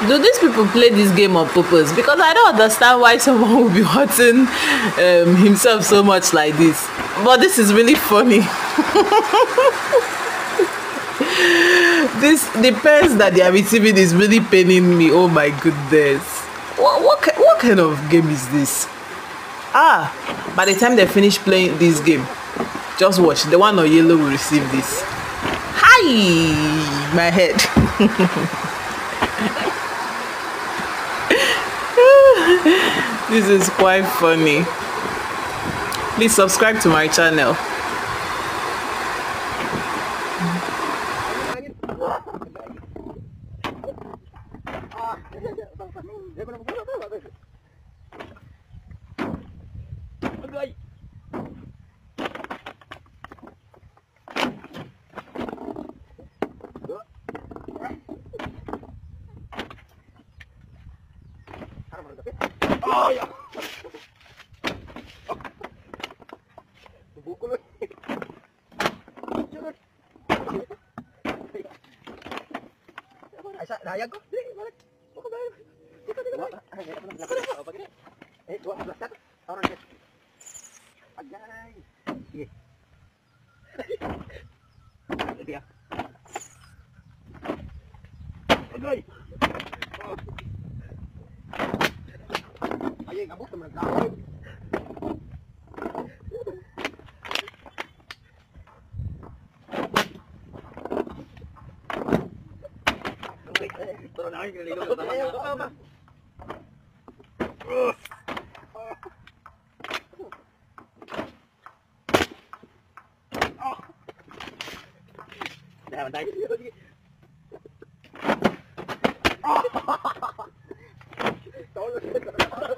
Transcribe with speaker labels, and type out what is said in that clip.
Speaker 1: Do these people play this game on purpose? Because I don't understand why someone would be hurting himself so much like this. But this is really funny. The pens that they are receiving is really paining me. Oh my goodness. What kind of game is this? By the time they finish playing this game, just watch. The one on yellow will receive this. Hi! My head. This is quite funny. Please subscribe to my channel.
Speaker 2: Dayag ko. Balik. Buka ba? Dua belas kan? Orang dia. Agay. Sige. Dia. Agay. Ayay, ngabot naman ka. Dah bandai. Tolong.